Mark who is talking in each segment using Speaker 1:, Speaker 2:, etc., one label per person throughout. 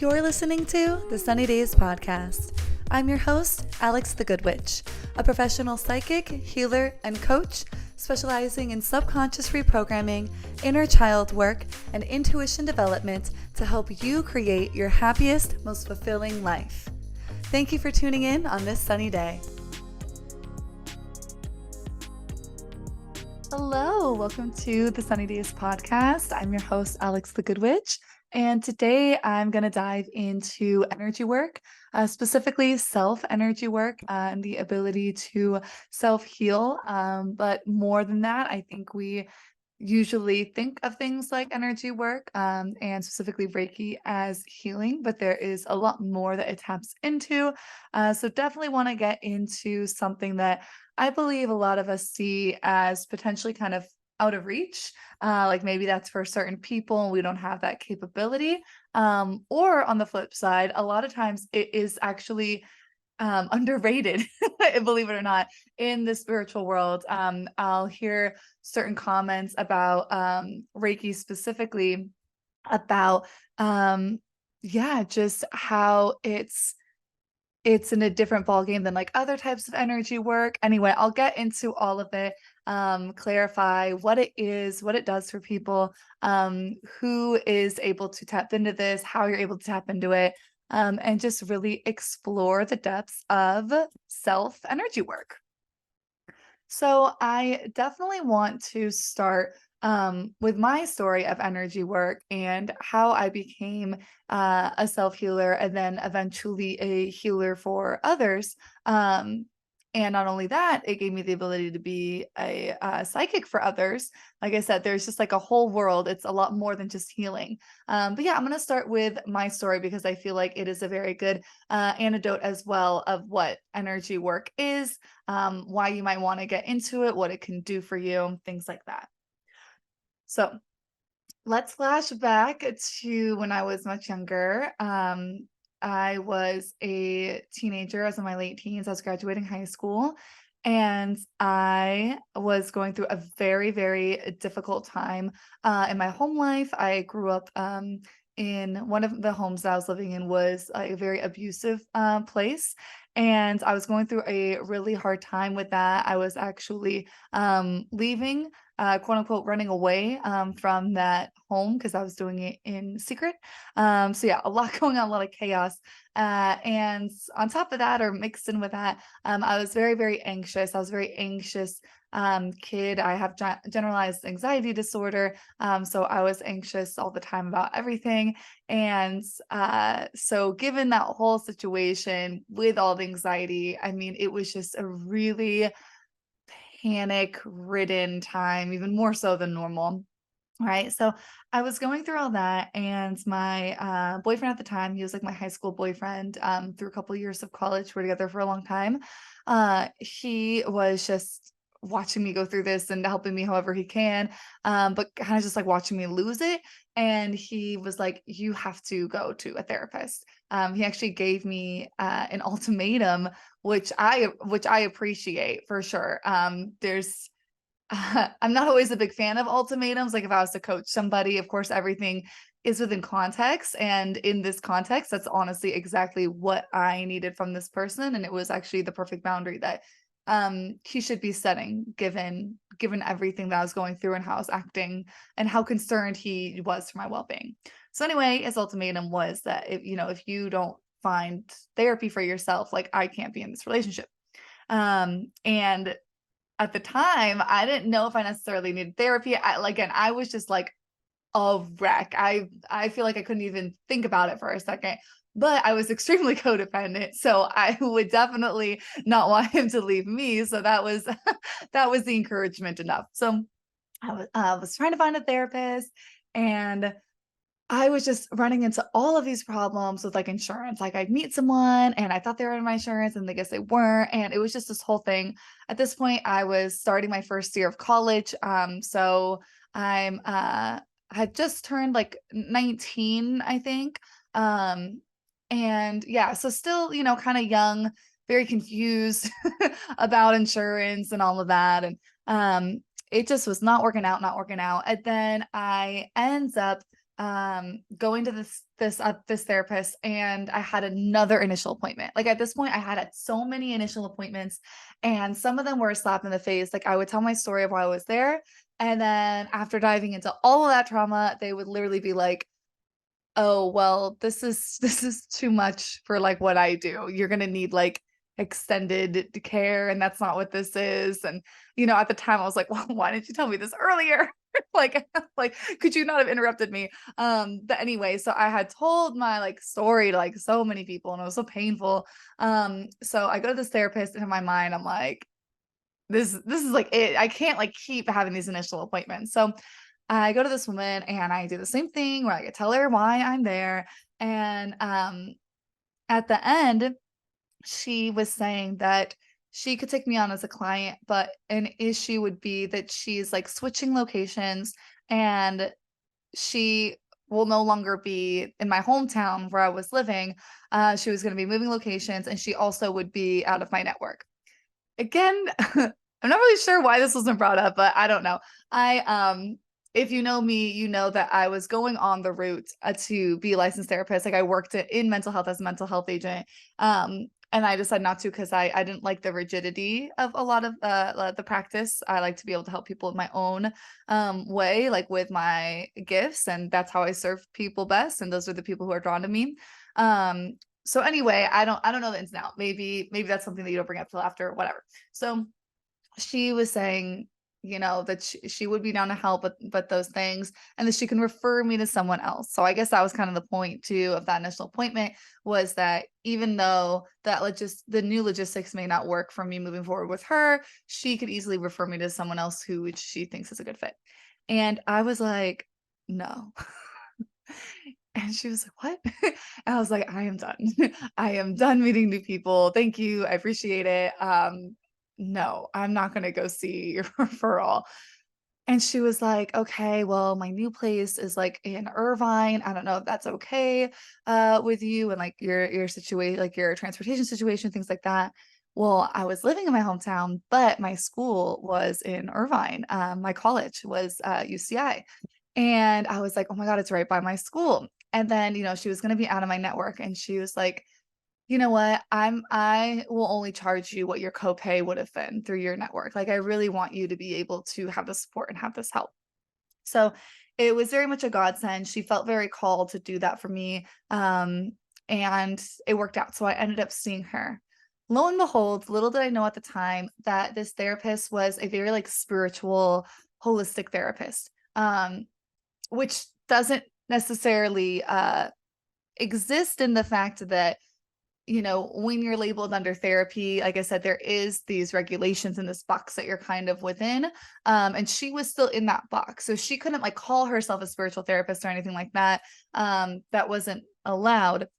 Speaker 1: You're listening to the Sunny Days Podcast. I'm your host, Alex the Good Witch, a professional psychic, healer, and coach specializing in subconscious reprogramming, inner child work, and intuition development to help you create your happiest, most fulfilling life. Thank you for tuning in on this sunny day. Hello, welcome to the Sunny Days Podcast. I'm your host, Alex the Good Witch. And today I'm going to dive into energy work, specifically self-energy work and the ability to self-heal. But more than that, I think we usually think of things like energy work and specifically Reiki as healing, but there is a lot more that it taps into. So definitely want to get into something that I believe a lot of us see as potentially kind of out of reach. Like maybe that's for certain people and we don't have that capability. Or on the flip side, a lot of times it is actually underrated, believe it or not, in the spiritual world. I'll hear certain comments about Reiki specifically about just how it's in a different ballgame than like other types of energy work. Anyway, I'll get into all of it, clarify what it is, what it does for people, who is able to tap into this, how you're able to tap into it, and just really explore the depths of self energy work. So I definitely want to start with my story of energy work and how I became a self healer and then eventually a healer for others. And not only that, it gave me the ability to be a psychic for others. Like I said, there's just like a whole world. It's a lot more than just healing. But yeah, I'm going to start with my story because I feel like it is a very good antidote as well of what energy work is, why you might want to get into it, what it can do for you, things like that. So let's flash back to when I was much younger. I was a teenager. I was in my late teens. I was graduating high school. And I was going through a very, very difficult time in my home life. I grew up in one of the homes that I was living in was a very abusive place. And I was going through a really hard time with that. I was actually leaving quote unquote running away from that home because I was doing it in secret. So yeah, a lot going on, a lot of chaos. And on top of that, or mixed in with that, I was very, very anxious. I was a very anxious kid. I have generalized anxiety disorder. So I was anxious all the time about everything. And so given that whole situation with all the anxiety, I mean, it was just a really panic-ridden time, even more so than normal. Right. So I was going through all that, and my boyfriend at the time, he was like my high school boyfriend through a couple of years of college. We're together for a long time. He was just watching me go through this and helping me however he can, but kind of just like watching me lose it. And he was like, "You have to go to a therapist." He actually gave me an ultimatum, which I appreciate for sure. I'm not always a big fan of ultimatums. Like if I was to coach somebody, of course, everything is within context. And in this context, that's honestly exactly what I needed from this person. And it was actually the perfect boundary that he should be setting given everything that I was going through and how I was acting and how concerned he was for my well-being. So anyway, his ultimatum was that if you don't find therapy for yourself, like I can't be in this relationship. And at the time, I didn't know if I necessarily needed therapy. I was just like a wreck. I feel like I couldn't even think about it for a second, but I was extremely codependent, so I would definitely not want him to leave me. So that was that was the encouragement enough. So I was trying to find a therapist, and I was just running into all of these problems with like insurance. Like I'd meet someone and I thought they were in my insurance and I guess they weren't. And it was just this whole thing. At this point, I was starting my first year of college. So I'm had just turned like 19, I think. And yeah, so still, kind of young, very confused about insurance and all of that. And it just was not working out. And then I ends up going to this therapist, and I had another initial appointment. Like, at this point, I had so many initial appointments, and some of them were a slap in the face. Like, I would tell my story of why I was there, and then after diving into all of that trauma, they would literally be like, "Oh, well, this is too much for, like, what I do. You're gonna need, like, extended care, and that's not what this is." And, at the time, I was like, "Well, why didn't you tell me this earlier?" Like like, "Could you not have interrupted me?" But anyway, so I had told my, like, story to, like, so many people, and it was so painful. So I go to this therapist, and in my mind, I'm like, this is, like, it. I can't, like, keep having these initial appointments." So I go to this woman and I do the same thing where I tell her why I'm there. And at the end, she was saying that she could take me on as a client, but an issue would be that she's like switching locations, and she will no longer be in my hometown where I was living. She was going to be moving locations, and she also would be out of my network. Again, I'm not really sure why this wasn't brought up, but I don't know. If you know me, you know that I was going on the route to be a licensed therapist. Like, I worked in mental health as a mental health agent. And I decided not to because I didn't like the rigidity of a lot of the practice. I like to be able to help people in my own way, like with my gifts, and that's how I serve people best. And those are the people who are drawn to me. Um, so anyway, I don't know the ins and out. Maybe that's something that you don't bring up till after, whatever. So she was saying, that she would be down to help, but those things, and that she can refer me to someone else. So I guess that was kind of the point too of that initial appointment, was that even though the new logistics may not work for me moving forward with her, she could easily refer me to someone else who she thinks is a good fit. And I was like, no. And she was like, "What?" And I was like, "I am done. I am done meeting new people. Thank you. I appreciate it. No, I'm not gonna go see your referral." And she was like, "Okay, well, my new place is like in Irvine. I don't know if that's okay with you and like your situation, like your transportation situation, things like that." Well, I was living in my hometown, but my school was in Irvine. My college was UCI. And I was like, "Oh my god, it's right by my school." And then, she was gonna be out of my network, and she was like, "You know what? I will only charge you what your copay would have been through your network. Like, I really want you to be able to have the support and have this help." So, it was very much a godsend. She felt very called to do that for me, and it worked out. So I ended up seeing her. Lo and behold, little did I know at the time that this therapist was a very, like, spiritual, holistic therapist. Which doesn't necessarily, exist in the fact that, when you're labeled under therapy, like I said, there is these regulations in this box that you're kind of within, and she was still in that box, so she couldn't, like, call herself a spiritual therapist or anything like that. That wasn't allowed.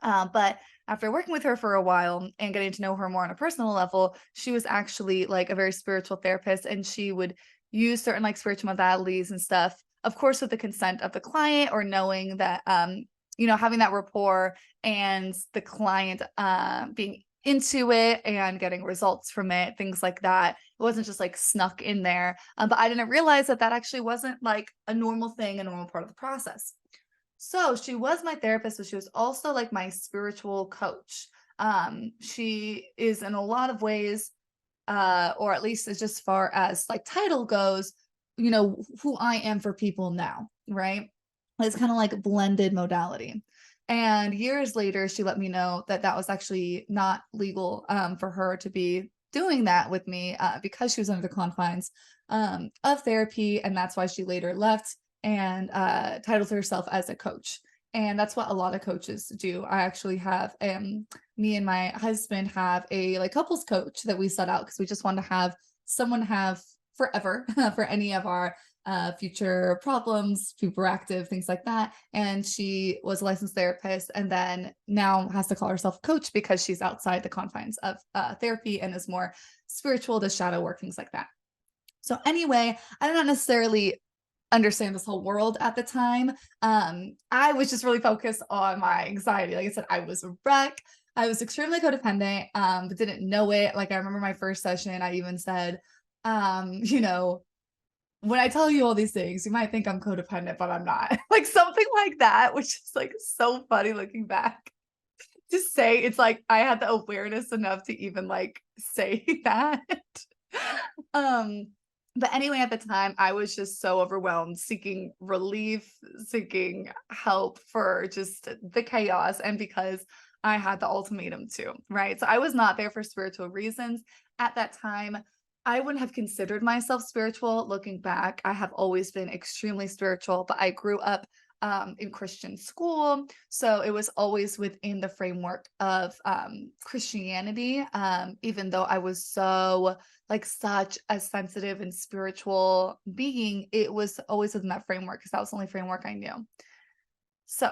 Speaker 1: But after working with her for a while and getting to know her more on a personal level, she was actually like a very spiritual therapist, and she would use certain like spiritual modalities and stuff, of course, with the consent of the client, or knowing that, having that rapport and the client being into it and getting results from it, things like that. It wasn't just like snuck in there. But I didn't realize that that actually wasn't like a normal thing, a normal part of the process. So she was my therapist, but she was also like my spiritual coach. She is in a lot of ways, or at least as just far as like title goes, who I am for people now, right? It's kind of like blended modality. And years later, she let me know that that was actually not legal for her to be doing that with me because she was under the confines of therapy. And that's why she later left and titled herself as a coach. And that's what a lot of coaches do. I actually have me and my husband have a like couples coach that we set out because we just want to have someone to have forever for any of our future problems, super active, things like that. And she was a licensed therapist, and then now has to call herself a coach because she's outside the confines of therapy and is more spiritual, does shadow work, things like that. So anyway, I did not necessarily understand this whole world at the time. I was just really focused on my anxiety. Like I said, I was a wreck. I was extremely codependent, but didn't know it. Like I remember my first session, I even said, um, you know, when I tell you all these things, you might think I'm codependent, but I'm not. Like something like that, which is like so funny looking back. To say it's like I had the awareness enough to even like say that. Um, but anyway, at the time, I was just so overwhelmed, seeking relief, seeking help for just the chaos, and because I had the ultimatum too, right? So I was not there for spiritual reasons at that time. I wouldn't have considered myself spiritual looking back. I have always been extremely spiritual, but I grew up in Christian school. So it was always within the framework of Christianity, even though I was so like such a sensitive and spiritual being, it was always within that framework because that was the only framework I knew. So,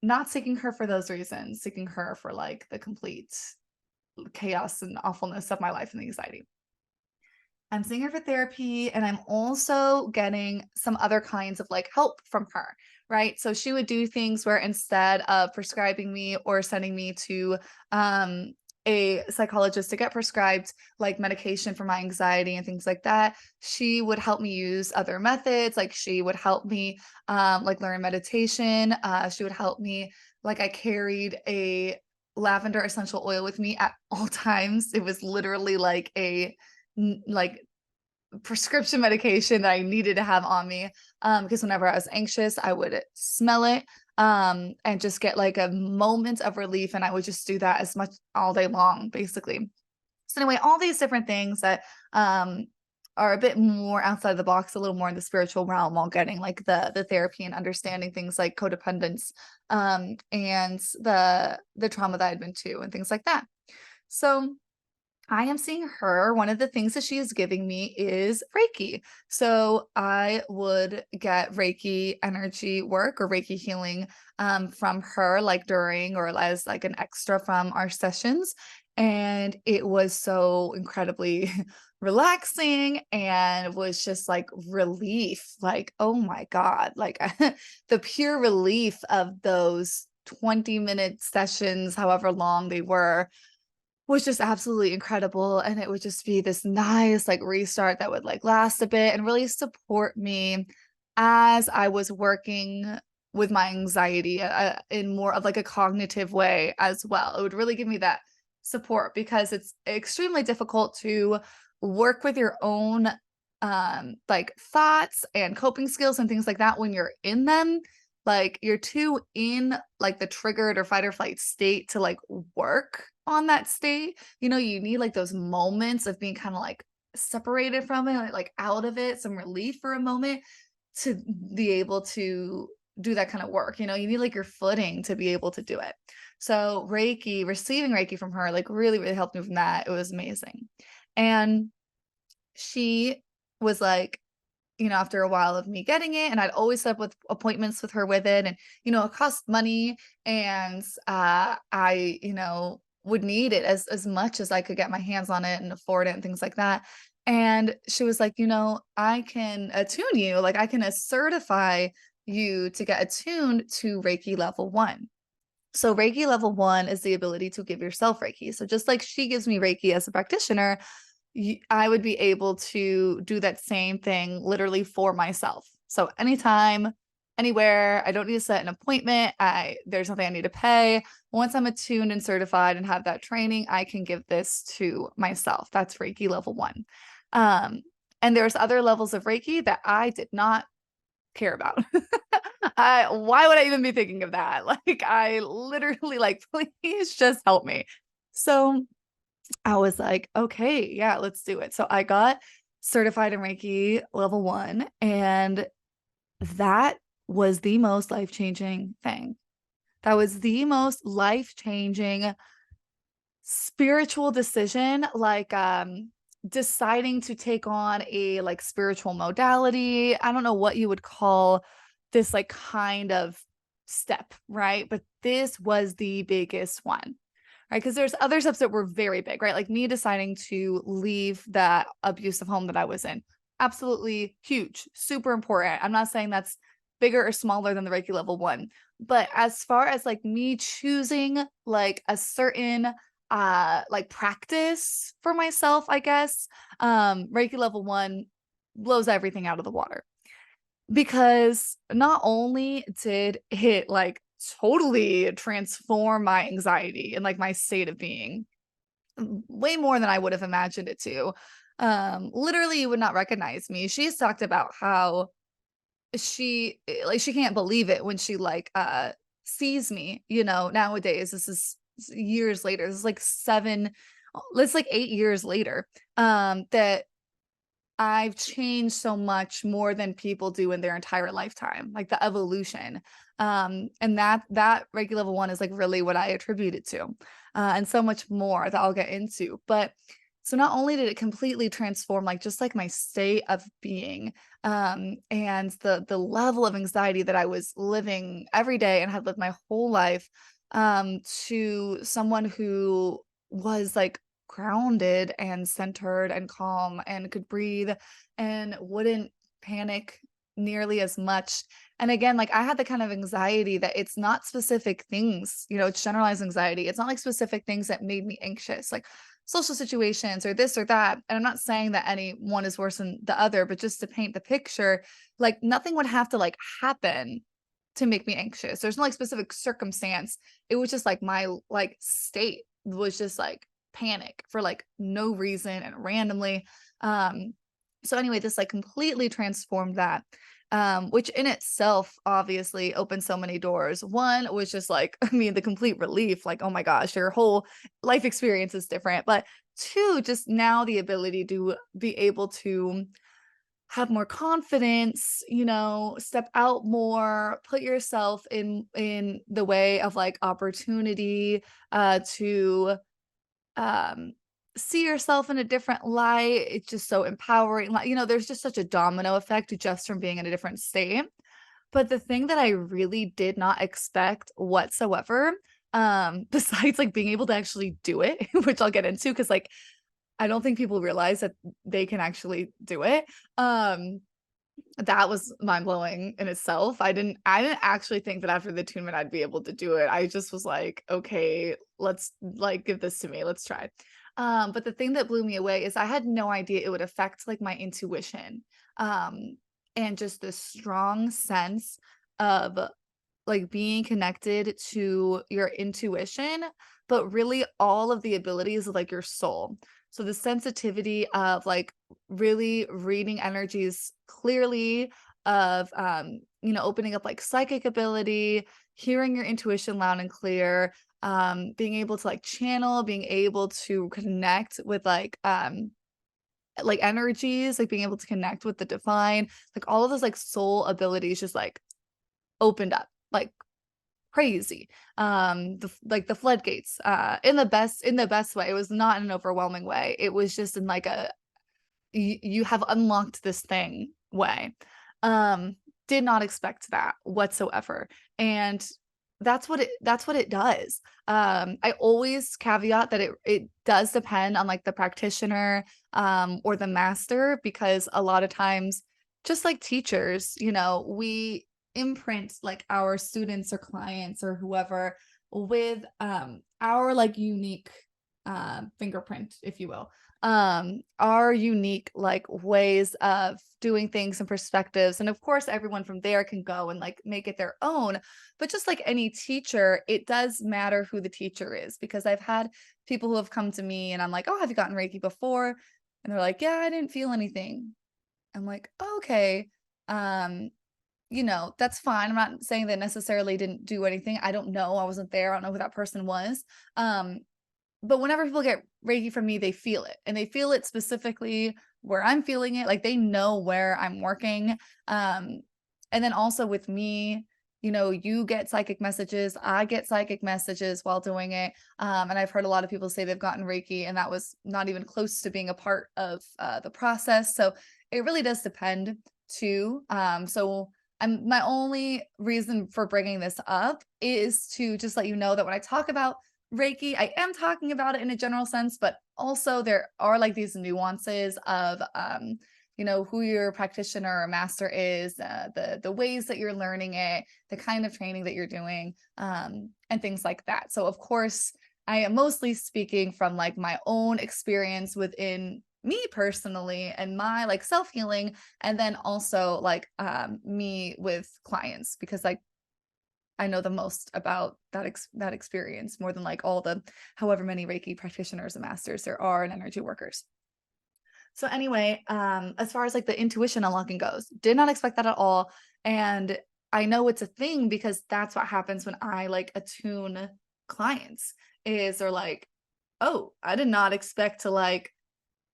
Speaker 1: not seeking her for those reasons, seeking her for like the complete chaos and awfulness of my life and the anxiety. I'm seeing her for therapy and I'm also getting some other kinds of like help from her, right? So she would do things where instead of prescribing me or sending me to a psychologist to get prescribed like medication for my anxiety and things like that, she would help me use other methods. Like she would help me like learn meditation. She would help me like I carried a lavender essential oil with me at all times. It was literally like a like prescription medication that I needed to have on me because whenever I was anxious, I would smell it and just get like a moment of relief. And I would just do that as much all day long, basically. So anyway, all these different things that are a bit more outside the box, a little more in the spiritual realm, while getting like the therapy and understanding things like codependence and the trauma that I'd been to and things like that. So I am seeing her. One of the things that she is giving me is Reiki. So I would get Reiki energy work or Reiki healing from her, like during or as like an extra from our sessions. And it was so incredibly relaxing and was just like relief. Like, oh my God, like the pure relief of those 20-minute sessions, however long they were was just absolutely incredible, and it would just be this nice, like, restart that would, like, last a bit and really support me as I was working with my anxiety, in more of, like, a cognitive way as well. It would really give me that support because it's extremely difficult to work with your own, like, thoughts and coping skills and things like that when you're in them. Like, you're too in, like, the triggered or fight or flight state to, like, work on that state. You know, you need, like, those moments of being kinda, like, separated from it, like, out of it, some relief for a moment to be able to do that kinda work, you know? You need, like, your footing to be able to do it. So, Reiki receiving Reiki from her, like, really, really helped me from that. It was amazing. And she was like, you know, after a while of me getting it, and I'd always set up with appointments with her with it, and, you know, it cost money, and, I, you know, would need it as much as I could get my hands on it and afford it and things like that, and she was like, "You know, I can attune you, like, I can, certify you to get attuned to Reiki level 1." So Reiki level 1 is the ability to give yourself Reiki. So just like she gives me Reiki as a practitioner, I would be able to do that same thing literally for myself. So anytime, anywhere, I don't need to set an appointment. There's nothing I need to pay. Once I'm attuned and certified and have that training, I can give this to myself. That's Reiki level 1. Um, and there's other levels of Reiki that I did not care about. Why would I even be thinking of that? Like, I literally like, please just help me. So I was like, okay, yeah, let's do it. So I got certified in Reiki level 1, and that was the most life-changing thing. That was the most life-changing spiritual decision, like, deciding to take on a, like, spiritual modality. I don't know what you would call this, like, kind of step, right? But this was the biggest one, right? Because there's other steps that were very big, right? Like me deciding to leave that abusive home that I was in. Absolutely huge, super important. I'm not saying that's bigger or smaller than the Reiki level 1, but as far as like me choosing like a certain like practice for myself, I guess, Reiki level 1 blows everything out of the water. Because not only did it, like, totally transform my anxiety and, like, my state of being, way more than I would have imagined it to. Literally, you would not recognize me. She's talked about how like, she can't believe it when she, like, sees me, nowadays. This is years later. This is, like, 7 it's, like, 8 years later, that I've changed so much more than people do in their entire lifetime, like the evolution. And that Reiki level 1 is like really what I attribute it to. And so much more that I'll get into. But so not only did it completely transform like just like my state of being, and the level of anxiety that I was living every day and had lived my whole life, to someone who was like grounded and centered and calm and could breathe and wouldn't panic nearly as much. And again, like I had the kind of anxiety that it's not specific things, it's generalized anxiety. It's not like specific things that made me anxious, like social situations or this or that. And I'm not saying that any one is worse than the other, but just to paint the picture, like nothing would have to like happen to make me anxious. There's no like specific circumstance. It was just like my like state was just like panic for like no reason and randomly. So anyway, this like completely transformed that. Which in itself obviously opened so many doors. One was just like, I mean, the complete relief, like, oh my gosh, your whole life experience is different. But two, just now the ability to be able to have more confidence, step out more, put yourself in the way of like opportunity, to um see yourself in a different light. It's just so empowering. Like, there's just such a domino effect just from being in a different state. But the thing that I really did not expect whatsoever, besides like being able to actually do it, which I'll get into because like I don't think people realize that they can actually do it. That was mind-blowing in itself. I didn't actually think that after the attunement I'd be able to do it. I just was like, "Okay, let's, like, give this to me. Let's try." But the thing that blew me away is I had no idea it would affect, like, my intuition, and just this strong sense of like being connected to your intuition, but really all of the abilities of like your soul. So the sensitivity of like really reading energies clearly, of opening up like psychic ability, hearing your intuition loud and clear, being able to like channel, being able to connect with like energies, like being able to connect with the divine, like all of those like soul abilities just like opened up like crazy. Like the floodgates, in the best way. It was not in an overwhelming way. It was just in like a you have unlocked this thing way. Um, did not expect that whatsoever. And that's what it does. I always caveat that it does depend on like the practitioner, or the master, because a lot of times, just like teachers, we imprint like our students or clients or whoever with our like unique fingerprint, if you will, our unique like ways of doing things and perspectives. And of course, everyone from there can go and like make it their own. But just like any teacher, it does matter who the teacher is, because I've had people who have come to me and I'm like, "Oh, have you gotten Reiki before?" And they're like, "Yeah, I didn't feel anything." I'm like, "Okay. Um, that's fine. I'm not saying they necessarily didn't do anything. I don't know. I wasn't there. I don't know who that person was." Um, but whenever people get Reiki from me, they feel it, and they feel it specifically where I'm feeling it, like, they know where I'm working, and then also with me, you get psychic messages, I get psychic messages while doing it, and I've heard a lot of people say they've gotten Reiki, and that was not even close to being a part of, the process, so it really does depend too. So my only reason for bringing this up is to just let you know that when I talk about Reiki, I am talking about it in a general sense, but also there are like these nuances of who your practitioner or master is, the ways that you're learning it, the kind of training that you're doing, and things like that. So of course, I am mostly speaking from like my own experience within me personally and my like self-healing, and then also like me with clients, because like I know the most about that experience more than like all the however many Reiki practitioners and masters there are and energy workers. So anyway, as far as like the intuition unlocking goes, did not expect that at all. And I know it's a thing because that's what happens when I like attune clients is they're like, oh, I did not expect to like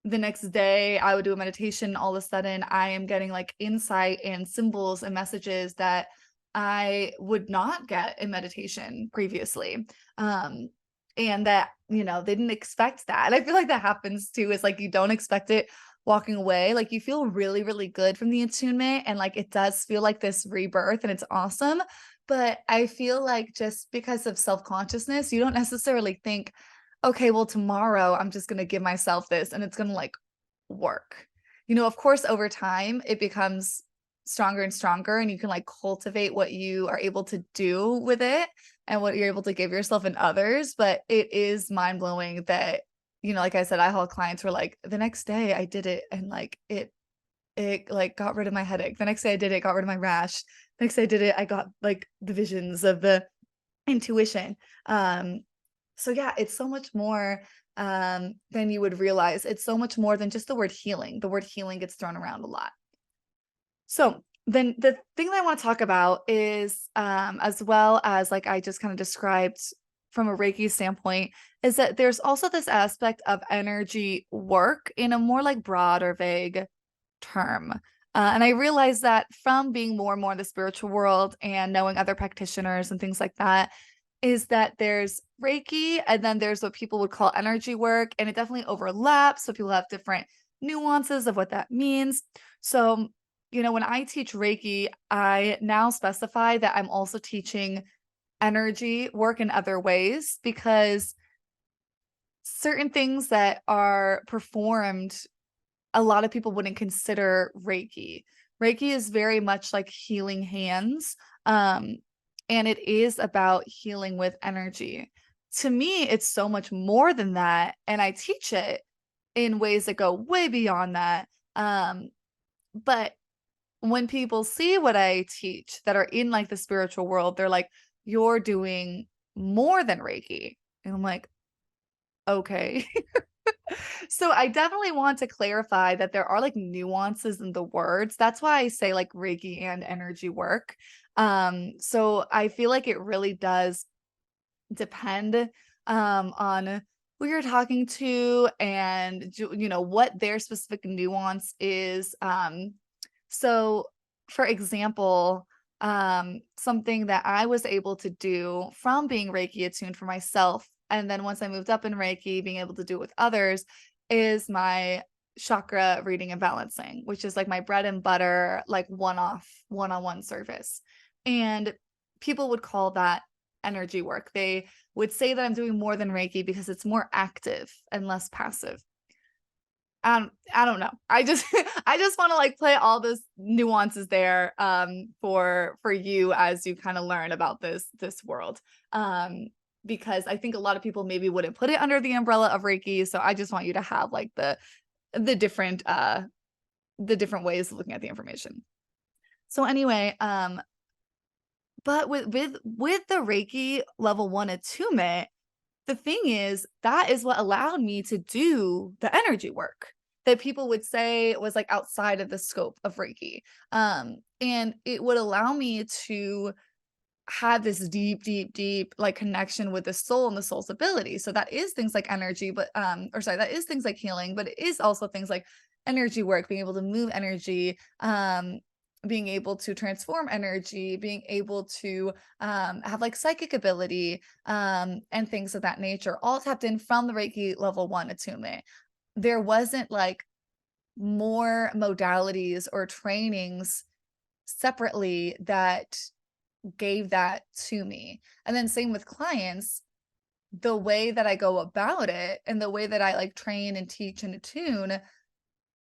Speaker 1: the next day I would do a meditation. All of a sudden I am getting like insight and symbols and messages that I would not get in meditation previously. Um, and that, you know, they didn't expect that. And I feel like that happens too, is like you don't expect it walking away. Like you feel really, really good from the attunement. And like it does feel like this rebirth and it's awesome. But I feel like just because of self-consciousness, you don't necessarily think, okay, well, tomorrow I'm just gonna give myself this and it's gonna like work. You know, of course, over time it becomes stronger and stronger, and you can like cultivate what you are able to do with it and what you're able to give yourself and others. But it is mind blowing that, you know, like I said, I had clients were like, the next day I did it and like it like got rid of my headache. The next day I did it, got rid of my rash. The next day I did it, I got like the visions of the intuition. Um, so yeah, it's so much more than you would realize. It's so much more than just the word healing. The word healing gets thrown around a lot. So then the thing that I want to talk about is as well as like I just kind of described from a Reiki standpoint, is that there's also this aspect of energy work in a more like broad or vague term. And I realized that from being more and more in the spiritual world and knowing other practitioners and things like that, is that there's Reiki and then there's what people would call energy work, and it definitely overlaps. So people have different nuances of what that means. So, you know, when I teach Reiki, I now specify that I'm also teaching energy work in other ways because certain things that are performed a lot of people wouldn't consider Reiki. Reiki is very much like healing hands, um, and it is about healing with energy. To me, it's so much more than that, and I teach it in ways that go way beyond that. But when people see what I teach that are in like the spiritual world, they're like, "You're doing more than Reiki." And I'm like, "Okay." So I definitely want to clarify that there are like nuances in the words. That's why I say like Reiki and energy work. So I feel like it really does depend on who you're talking to and you know what their specific nuance is. So for example, something that I was able to do from being Reiki attuned for myself, and then once I moved up in Reiki, being able to do it with others, is my chakra reading and balancing, which is like my bread and butter, like one-off, one-on-one service. And people would call that energy work. They would say that I'm doing more than Reiki because it's more active and less passive. I don't know. I just I just wanna, like, play all those nuances there, for you as you kinda learn about this world, because I think a lot of people maybe wouldn't put it under the umbrella of Reiki, so I just want you to have, like, the different, the different ways of looking at the information. So anyway, but with the Reiki level 1 attunement, the thing is, that is what allowed me to do the energy work that people would say was, like, outside of the scope of Reiki. And it would allow me to have this deep, deep, deep, like, connection with the soul and the soul's ability. So that is things like energy, but, or sorry, that is things like healing, but it is also things like energy work, being able to move energy, being able to transform energy, being able to, have, like, psychic ability, and things of that nature, all tapped in from the Reiki level 1 attunement. There wasn't, like, more modalities or trainings separately that gave that to me. And then same with clients, the way that I go about it and the way that I like train and teach and attune,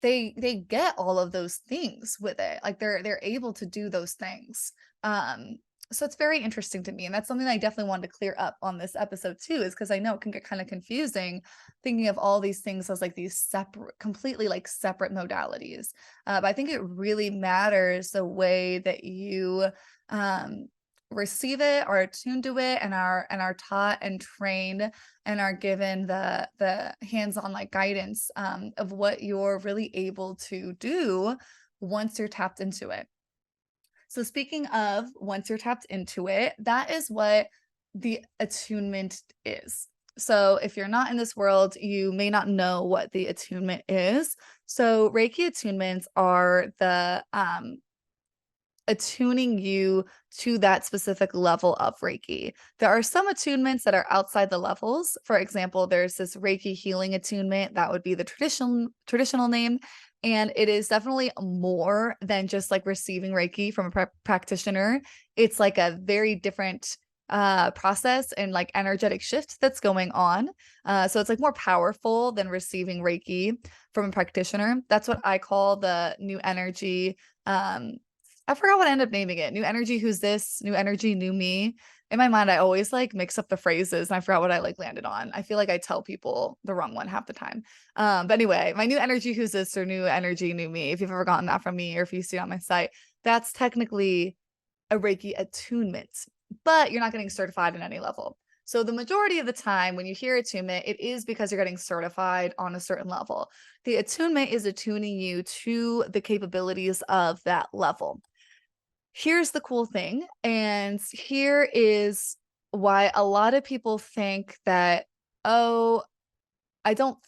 Speaker 1: they get all of those things with it. Like they're able to do those things. Um So it's very interesting to me, and that's something I definitely wanted to clear up on this episode too, is because I know it can get kind of confusing thinking of all these things as like these separate, completely like separate modalities. But I think it really matters the way that you um, receive it, are attuned to it, and are taught and trained and are given the hands-on like guidance of what you're really able to do once you're tapped into it. So speaking of once you're tapped into it, that is what the attunement is. So if you're not in this world, you may not know what the attunement is. So Reiki attunements are the attuning you to that specific level of Reiki. There are some attunements that are outside the levels. For example, there's this Reiki healing attunement, that would be the traditional name, and it is definitely more than just like receiving Reiki from a practitioner. It's like a very different process and like energetic shift that's going on. So it's like more powerful than receiving Reiki from a practitioner. That's what I call the new energy um I forgot what I ended up naming it. New energy, who's this? New energy, new me. In my mind, I always like mix up the phrases and I forgot what I like landed on. I feel like I tell people the wrong one half the time. But anyway, my new energy, who's this, or new energy, new me. If you've ever gotten that from me or if you see it on my site, that's technically a Reiki attunement, but you're not getting certified in any level. So the majority of the time when you hear attunement, it is because you're getting certified on a certain level. The attunement is attuning you to the capabilities of that level. Here's the cool thing, and here is why a lot of people think that, "Oh, I don't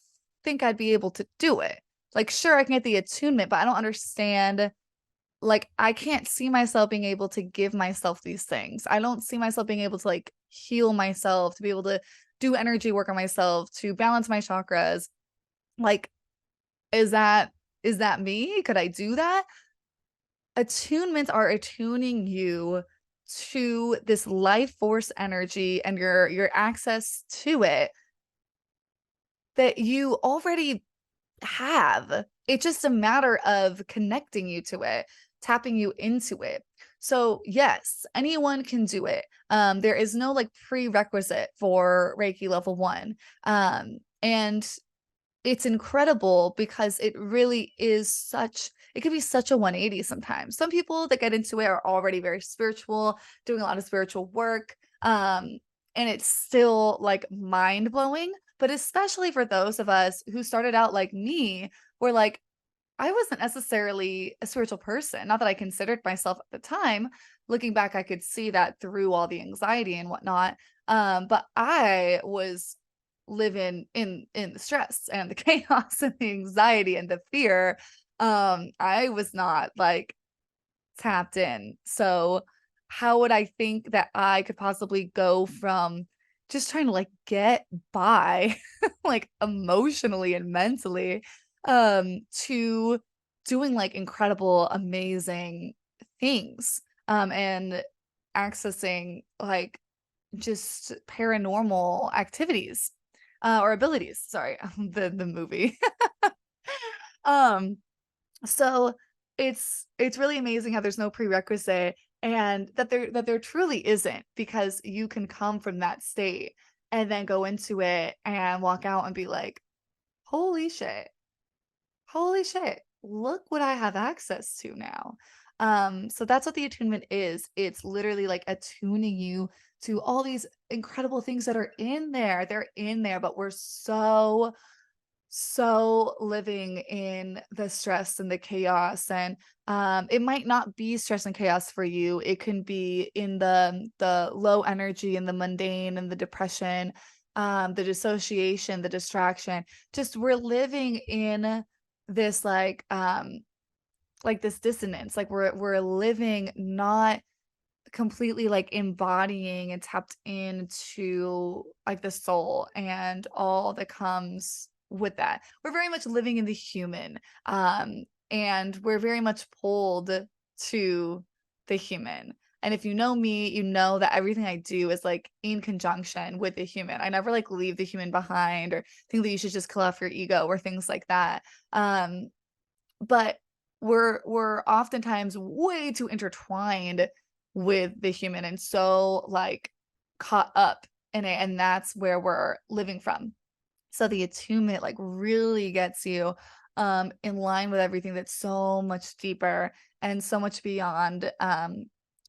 Speaker 1: think I'd be able to do it." Like, sure, I can get the attunement, but I don't understand, like, I can't see myself being able to give myself these things. I don't see myself being able to, like, heal myself, to be able to do energy work on myself, to balance my chakras. Like, is that me? Could I do that? Attunements are attuning you to this life force energy and your access to it that you already have. It's just a matter of connecting you to it, tapping you into it. So yes, anyone can do it. There is no like prerequisite for Reiki level 1. And it's incredible because it really is such it can be such a 180 sometimes. Some people that get into it are already very spiritual, doing a lot of spiritual work, and it's still, like, mind-blowing, but especially for those of us who started out like me, where, like, I wasn't necessarily a spiritual person, not that I considered myself at the time. Looking back, I could see that through all the anxiety and whatnot. But I was living in the stress and the chaos and the anxiety and the fear. I was not like tapped in. So how would I think that I could possibly go from just trying to like get by like emotionally and mentally to doing like incredible amazing things and accessing like just paranormal activities or abilities, sorry, the movie. um so it's really amazing how there's no prerequisite and that there truly isn't, because you can come from that state and then go into it and walk out and be like, "Holy shit. Holy shit. Look what I have access to now." So that's what the attunement is. It's literally like attuning you to all these incredible things that are in there. They're in there, but we're so living in the stress and the chaos, and it might not be stress and chaos for you. It can be in the low energy and the mundane and the depression, the dissociation, the distraction. Just we're living in this like this dissonance, like we're living not completely like embodying and tapped into like the soul and all that comes with that. We're very much living in the human. And we're very much pulled to the human. And if you know me, you know that everything I do is like in conjunction with the human. I never like leave the human behind or think that you should just kill off your ego or things like that. But we're oftentimes way too intertwined with the human and so like caught up in it. And that's where we're living from. So the attunement like really gets you in line with everything that's so much deeper and so much beyond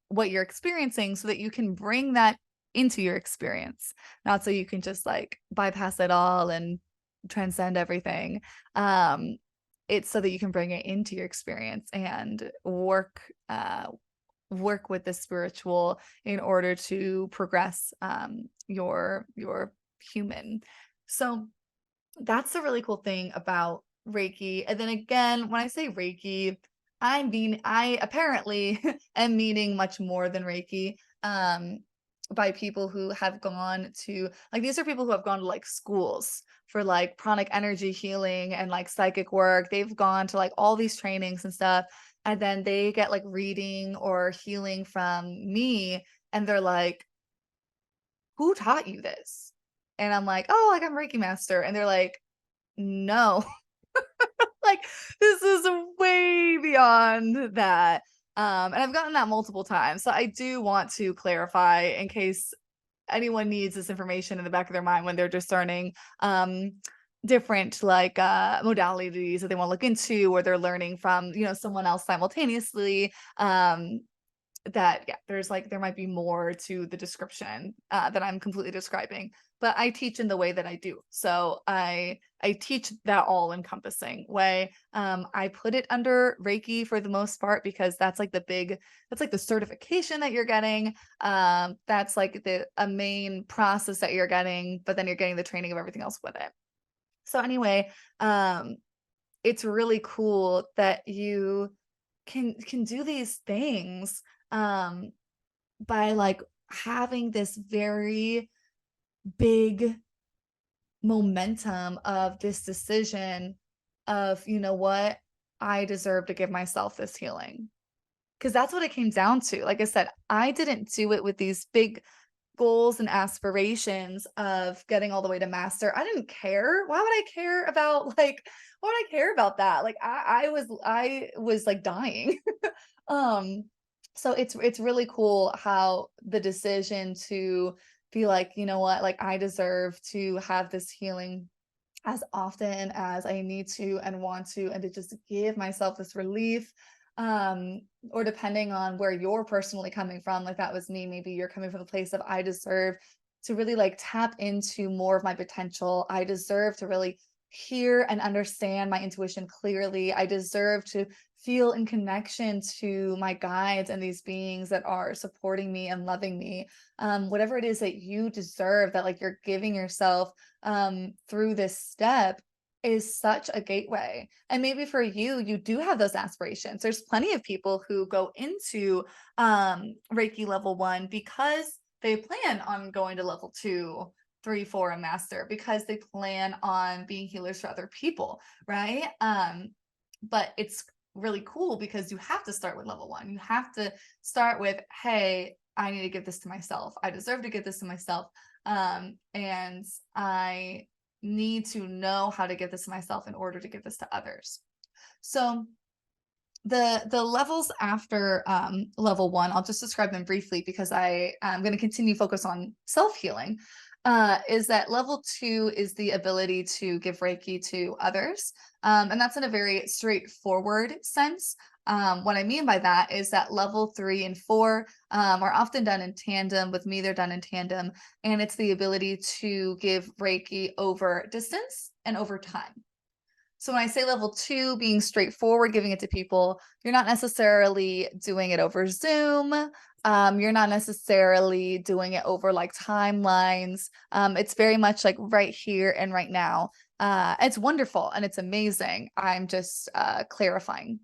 Speaker 1: what you're experiencing so that you can bring that into your experience. Not so you can just like bypass it all and transcend everything. Um it's so that you can bring it into your experience and work with the spiritual in order to progress your human. So that's the really cool thing about Reiki. And then again, when I say Reiki, I apparently am meaning much more than Reiki. By people who have gone to like these are people who have gone to like schools for like pranic energy healing and like psychic work. They've gone to like all these trainings and stuff, and then they get like reading or healing from me, and they're like, "Who taught you this?" And I'm like, "Oh, like I'm Reiki master." And they're like, "No." Like, this is way beyond that. And I've gotten that multiple times. So I do want to clarify in case anyone needs this information in the back of their mind when they're discerning different like modalities that they want to look into or they're learning from, someone else simultaneously. That yeah, there's like there might be more to the description that I'm completely describing, but I teach in the way that I do. So I teach that all encompassing way. I put it under Reiki for the most part because that's like the certification that you're getting. That's like the a main process that you're getting, but then you're getting the training of everything else with it. So anyway, it's really cool that you can do these things um by like having this very big momentum of this decision of, you know what, I deserve to give myself this healing. Because that's what it came down to. Like I said, I didn't do it with these big goals and aspirations of getting all the way to master. I didn't care. Why would I care about like why would I care about that? Like I was like dying. Um, so it's really cool how the decision to be like, you know what, like I deserve to have this healing as often as I need to and want to, and to just give myself this relief. Or depending on where you're personally coming from, like that was me, maybe you're coming from a place of I deserve to really like tap into more of my potential. I deserve to really hear and understand my intuition clearly. I deserve to feel in connection to my guides and these beings that are supporting me and loving me. Whatever it is that you deserve, that like you're giving yourself through this step is such a gateway. And maybe for you, you do have those aspirations. There's plenty of people who go into Reiki level 1 because they plan on going to level 2, 3, 4, and master because they plan on being healers for other people, right? But it's really cool because you have to start with level 1. You have to start with, hey, I need to give this to myself. I deserve to give this to myself. And I need to know how to give this to myself in order to give this to others. So the levels after level 1, I'll just describe them briefly because I'm going to continue focus on self-healing. Is that level 2 is the ability to give Reiki to others. And that's in a very straightforward sense. What I mean by that is that level 3 and 4 are often done in tandem. With me, they're done in tandem. And it's the ability to give Reiki over distance and over time. So when I say level 2 being straightforward, giving it to people, you're not necessarily doing it over Zoom. You're not necessarily doing it over like timelines. It's very much like right here and right now. It's wonderful and it's amazing. I'm just clarifying.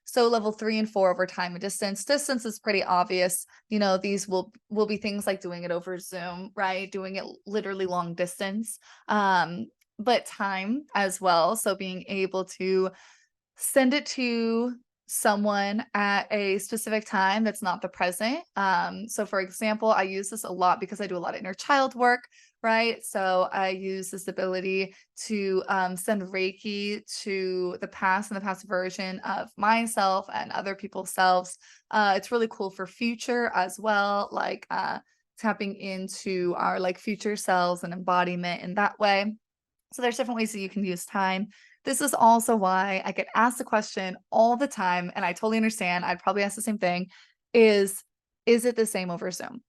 Speaker 1: So level 3 and 4 over time and distance. Distance is pretty obvious. These will be things like doing it over Zoom, right? Doing it literally long distance. But time as well. So being able to send it to someone at a specific time that's not the present. So for example, I use this a lot because I do a lot of inner child work, right? So I use this ability to send Reiki to the past and the past version of myself and other people's selves. It's really cool for future as well, like tapping into our like future selves and embodiment in that way. So there's different ways that you can use time. This is also why I get asked the question all the time, and I totally understand. I'd probably ask the same thing, is it the same over Zoom?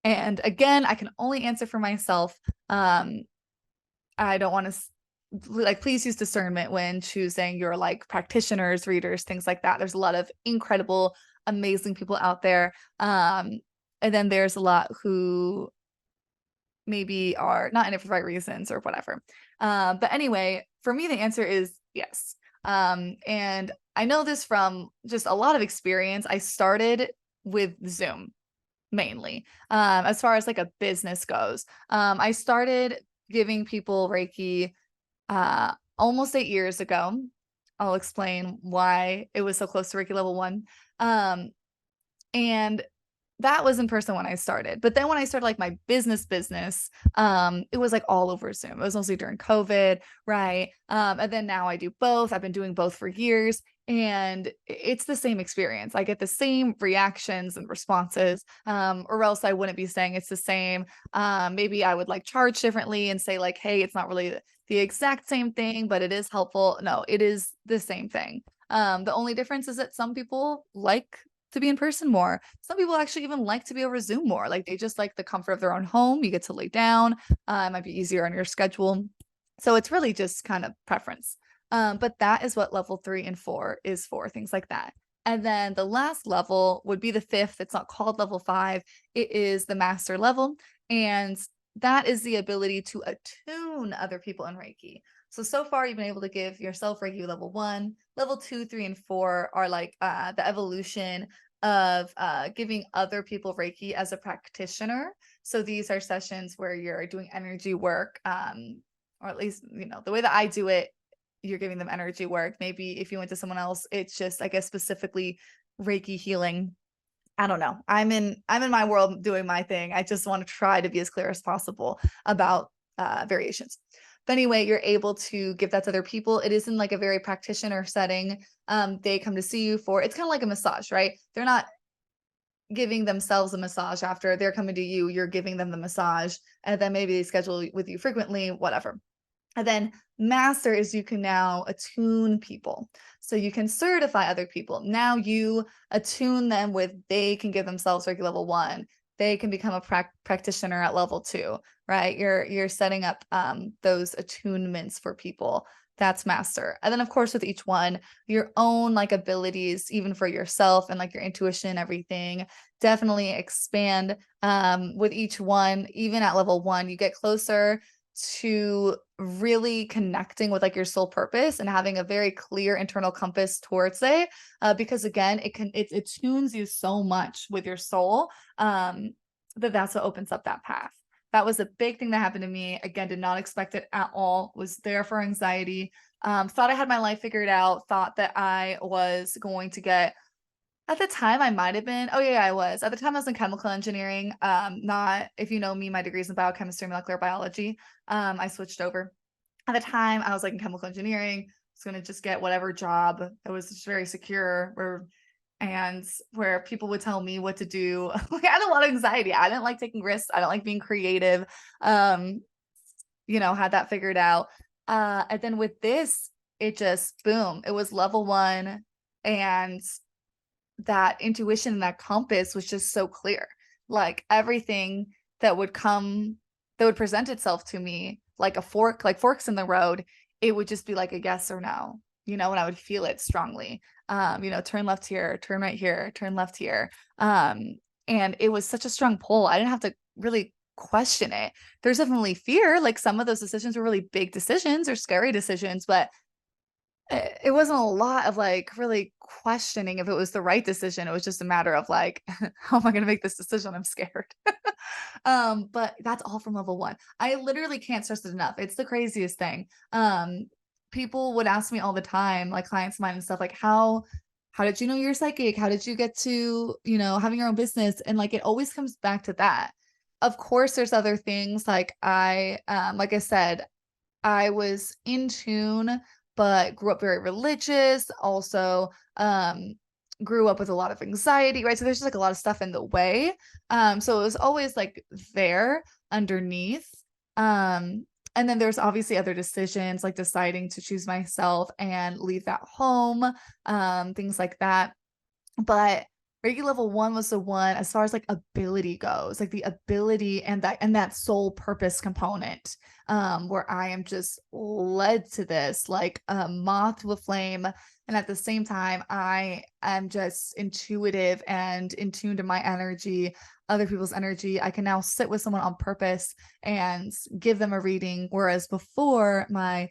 Speaker 1: And again, I can only answer for myself. Um, I don't want to like please use discernment when choosing your like practitioners, readers, things like that. There's a lot of incredible, amazing people out there. And then there's a lot who maybe are not in it for the right reasons or whatever. But anyway, for me, the answer is yes. And I know this from just a lot of experience. I started with Zoom mainly, as far as like a business goes. I started giving people Reiki almost 8 years ago. I'll explain why it was so close to Reiki level one. And that was in person when I started. But then when I started like my business, it was like all over Zoom. It was mostly during COVID, right? And then now I do both. I've been doing both for years and it's the same experience. I get the same reactions and responses, or else I wouldn't be saying it's the same. Maybe I would like charge differently and say like, hey, it's not really the exact same thing, but it is helpful. No, it is the same thing. The only difference is that some people like to be in person more. Some people actually even like to be over Zoom more. Like they just like the comfort of their own home. You get to lay down. It might be easier on your schedule. So it's really just kind of preference. But that is what level 3 and 4 is for, things like that. And then the last level would be the fifth. It's not called level 5. It is the master level. And that is the ability to attune other people in Reiki. So far you've been able to give yourself Reiki level 1, level 2, 3, and 4 are like the evolution of giving other people Reiki as a practitioner. So these are sessions where you're doing energy work, or at least, you know, the way that I do it, you're giving them energy work. Maybe if you went to someone else, it's just, I guess, specifically Reiki healing. I don't know. I'm in my world doing my thing. I just want to try to be as clear as possible about variations. But anyway, you're able to give that to other people. It is in like a very practitioner setting. They come to see you for it's kind of like a massage, right? They're not giving themselves a massage after they're coming to you. You're giving them the massage, and then maybe they schedule with you frequently, whatever. And then master is you can now attune people. So you can certify other people. Now you attune them with they can give themselves Reiki level 1. They can become a practitioner at level 2, right? You're setting up those attunements for people. That's master. And then of course with each one, your own like abilities, even for yourself and like your intuition, everything definitely expand with each one. Even at level 1, you get closer to really connecting with like your soul purpose and having a very clear internal compass towards it, because again it tunes you so much with your soul, that's what opens up that path. That was a big thing that happened to me. Again, did not expect it at all. Was there for anxiety. Thought I had my life figured out. Thought that I was going to get at the time, I might have been. Oh, yeah, I was. At the time, I was in chemical engineering. Not if you know me, my degree is in biochemistry and molecular biology. I switched over. At the time, I was like in chemical engineering. I was gonna just get whatever job that was just very secure, where people would tell me what to do. Like I had a lot of anxiety. I didn't like taking risks. I don't like being creative. Um, had that figured out. And then with this, it just boom, it was level 1, and that intuition and that compass was just so clear. Like everything that would come, that would present itself to me like a fork, like forks in the road, it would just be like a yes or no, and I would feel it strongly. Turn left here, turn right here, turn left here. And it was such a strong pull. I didn't have to really question it. There's definitely fear. Like some of those decisions were really big decisions or scary decisions, but it wasn't a lot of like really questioning if it was the right decision. It was just a matter of like, how am I going to make this decision? I'm scared. But that's all from level 1. I literally can't stress it enough. It's the craziest thing. People would ask me all the time, like clients of mine and stuff, like how did you know you're psychic? How did you get to, you know, having your own business? And like it always comes back to that. Of course, there's other things like I said, I was in tune, but grew up very religious, also, grew up with a lot of anxiety, right? So there's just, like, a lot of stuff in the way, so it was always, like, there underneath, um, and then there's obviously other decisions, like deciding to choose myself and leave that home, things like that. But Reiki level 1 was the one as far as, like, ability goes, like, the ability and that sole purpose component, where I am just led to this like a moth to a flame, and at the same time, I am just intuitive and in tune to my energy, other people's energy. I can now sit with someone on purpose and give them a reading, whereas before, my,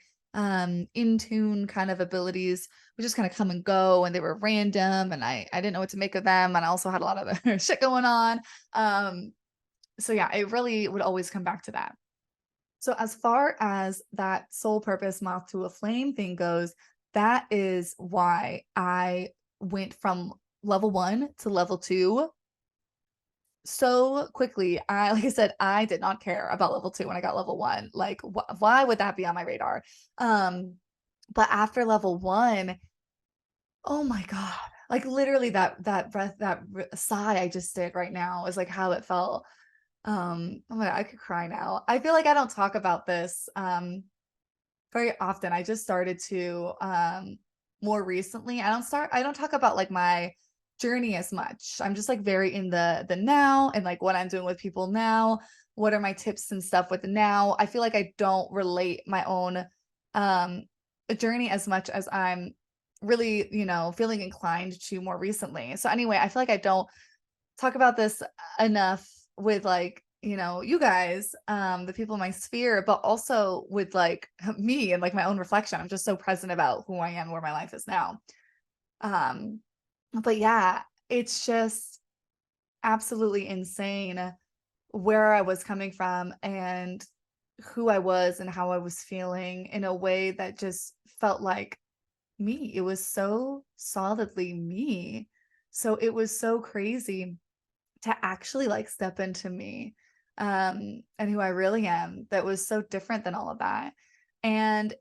Speaker 1: in tune kind of abilities would just kind of come and go and they were random and I didn't know what to make of them and I also had a lot of other shit going on. So yeah, it really would always come back to that. So as far as that sole purpose moth to a flame thing goes, that is why I went from level 1 to level 2 so quickly. I like I said, I did not care about level 2 when I got level 1. Like why would that be on my radar? Um but after level 1, oh my god. Like, literally that breath, that r sigh I just did right now is, like, how it felt. Oh my god, I could cry now. I feel like I don't talk about this, very often. I just started to, more recently. I don't talk about, like, my journey as much. I'm just, like, very in the now and, like, what I'm doing with people now. What are my tips and stuff with the now? I feel like I don't relate my own, um, journey as much as I'm really, you know, feeling inclined to more recently. So, anyway, I feel like I don't talk about this enough with like, you know, you guys, the people in my sphere, but also with like me and like my own reflection. I'm just so present about who I am, where my life is now. Um, but yeah, it's just absolutely insane where I was coming from and who I was and how I was feeling in a way that just felt like me. It was so solidly me. So it was so crazy to actually, like, step into me, and who I really am that was so different than all of that, and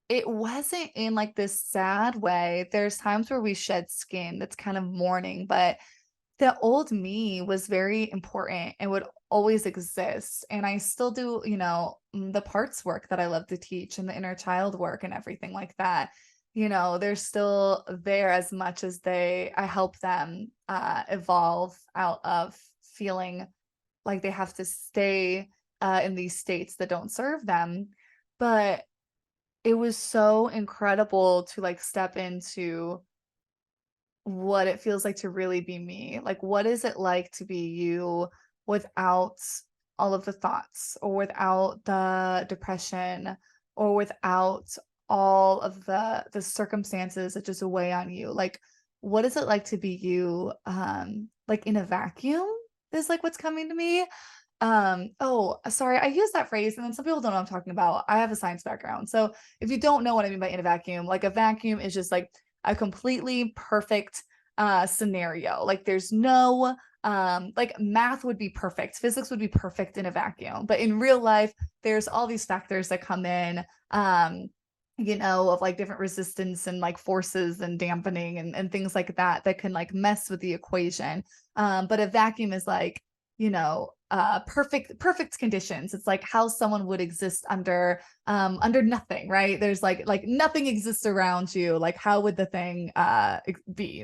Speaker 1: it wasn't in, like, this sad way. There's times where we shed skin that's kind of mourning, but the old me was very important and would always exist, and I still do, you know, the parts work that I love to teach and the inner child work and everything like that. You know, they're still there as much as I help them, evolve out of feeling like they have to stay, in these states that don't serve them, but it was so incredible to, like, step into what it feels like to really be me. Like, what is it like to be you without all of the thoughts or without the depression or without all of the circumstances that just weigh on you? Like, what is it like to be you, like in a vacuum is like what's coming to me. Oh, sorry, I use that phrase, and then some people don't know what I'm talking about. I have a science background. So if you don't know what I mean by in a vacuum, like a vacuum is just like a completely perfect scenario. Like there's no like math would be perfect, physics would be perfect in a vacuum. But in real life, there's all these factors that come in. You know, of like different resistance and like forces and dampening and things like that that can like mess with the equation. But a vacuum is like, you know, perfect conditions. It's like how someone would exist under nothing, right? There's like nothing exists around you. Like how would the thing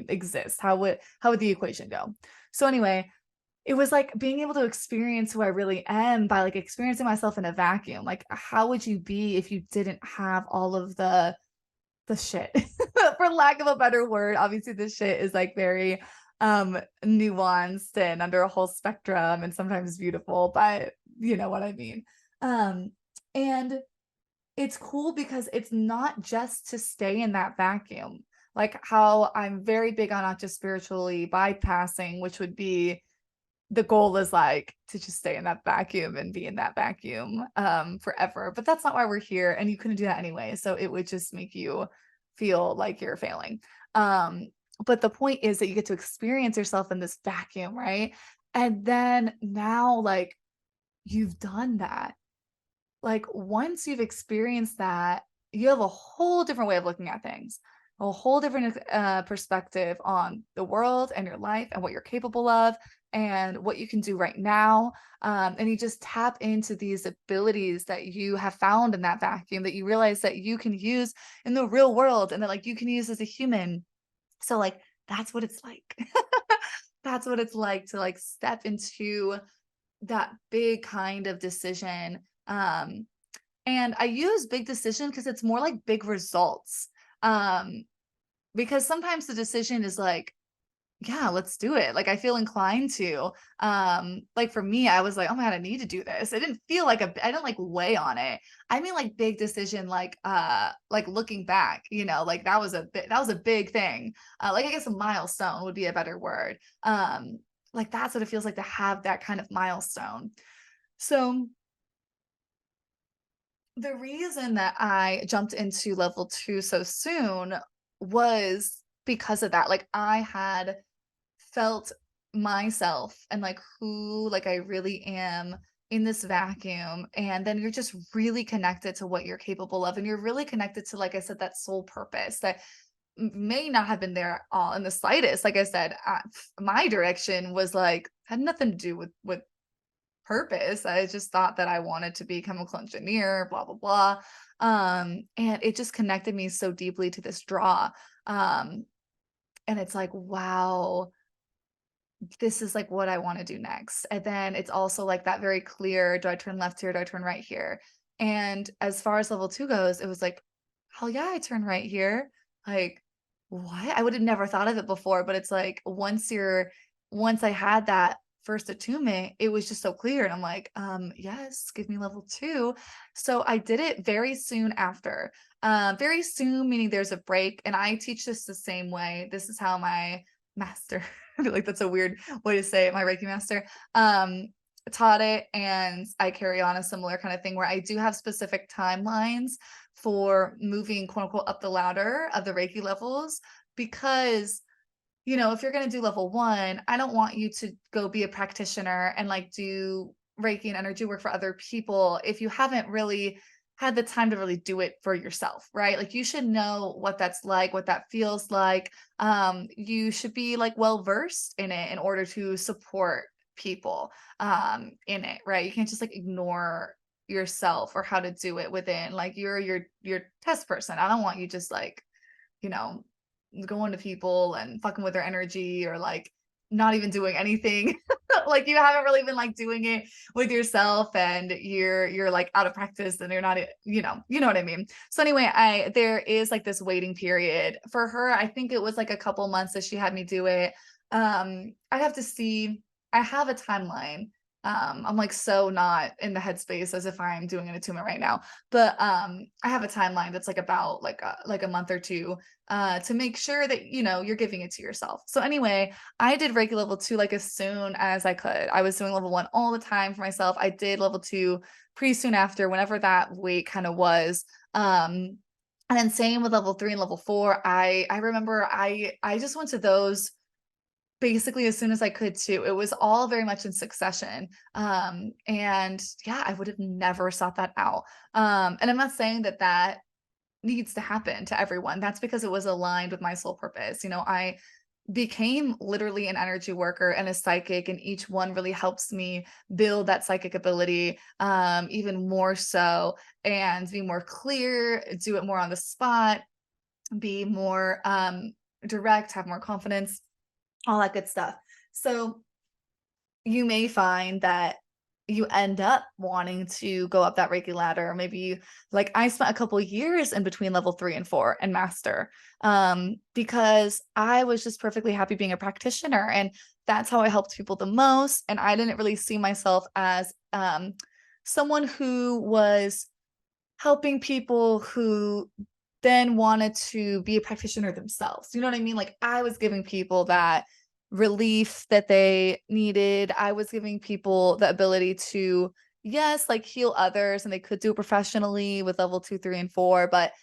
Speaker 1: exist? How would the equation go? So anyway, it was like being able to experience who I really am by like experiencing myself in a vacuum. Like how would you be if you didn't have all of the shit for lack of a better word. Obviously the shit is like very nuanced and under a whole spectrum and sometimes beautiful, but you know what I mean. Um and it's cool because it's not just to stay in that vacuum. Like how I'm very big on not just spiritually bypassing, which would be the goal is like to just stay in that vacuum and be in that vacuum forever. But that's not why we're here. And you couldn't do that anyway. So it would just make you feel like you're failing. Um But the point is that you get to experience yourself in this vacuum, right? And then now, like, you've done that. Like, once you've experienced that, you have a whole different way of looking at things, a whole different perspective on the world and your life and what you're capable of and what you can do right now. And you just tap into these abilities that you have found in that vacuum that you realize that you can use in the real world and that like you can use as a human. So like that's what it's like. That's what it's like to like step into that big kind of decision. And I use big decision because it's more like big results. Um, because sometimes the decision is like, yeah, let's do it. Like I feel inclined to. Like for me, I was like, oh my God, I need to do this. It didn't feel like I didn't like weigh on it. I mean like big decision, like looking back, like that was a big thing. Like I guess a milestone would be a better word. Like that's what it feels like to have that kind of milestone. So the reason that I jumped into level 2 so soon was because of that. Like, I had felt myself and, like, who, like, I really am in this vacuum, and then you're just really connected to what you're capable of, and you're really connected to, like I said, that soul purpose that may not have been there all in the slightest. Like I said, my direction was, like had nothing to do with purpose. I just thought that I wanted to be a chemical engineer, blah, blah, blah. And it just connected me so deeply to this draw. Um, and it's like, wow, this is like what I want to do next. And then it's also like that very clear, do I turn left here? Do I turn right here? And as far as level 2 goes, it was like, hell yeah, I turn right here. Like, what? I would have never thought of it before, but it's like once I had that first attunement, it was just so clear. And I'm like, yes, give me level 2. So I did it very soon after. Very soon, meaning there's a break. And I teach this the same way. This is how my master I feel like that's a weird way to say it, my Reiki master, taught it, and I carry on a similar kind of thing where I do have specific timelines for moving, quote unquote, up the ladder of the Reiki levels because if you're gonna do level 1, I don't want you to go be a practitioner and, like, do Reiki and energy work for other people if you haven't really had the time to really do it for yourself, right? Like, you should know what that's like, what that feels like. You should be, like, well-versed in it in order to support people, in it, right? You can't just, like, ignore yourself or how to do it within, like, you're your test person. I don't want you just, like, you know, going to people and fucking with their energy or like not even doing anything. Like you haven't really been like doing it with yourself and you're like out of practice and you're not you know what I mean. So anyway, I there is like this waiting period for her. I think it was like a couple months that she had me do it. I have to see. I have a timeline. I'm like so not in the headspace as if I'm doing an attunement right now, but I have a timeline that's like about like a month or two to make sure that you're giving it to yourself. So anyway, I did Reiki level 2 like as soon as I could. I was doing level 1 all the time for myself. I did level 2 pretty soon after, whenever that wait kind of was. And then same with level 3 and level 4. I remember I just went to those basically as soon as I could too. It was all very much in succession. And yeah, I would have never sought that out. And I'm not saying that that needs to happen to everyone. That's because it was aligned with my soul purpose. I became literally an energy worker and a psychic, and each one really helps me build that psychic ability even more so and be more clear, do it more on the spot, be more direct, have more confidence, all that good stuff. So you may find that you end up wanting to go up that Reiki ladder. Maybe like I spent a couple years in between level 3 and 4 and master, because I was just perfectly happy being a practitioner, and that's how I helped people the most. And I didn't really see myself as someone who was helping people who then wanted to be a practitioner themselves. You know what I mean? Like I was giving people that relief that they needed. I was giving people the ability to, yes, like heal others, and they could do it professionally with level 2, 3, and 4, but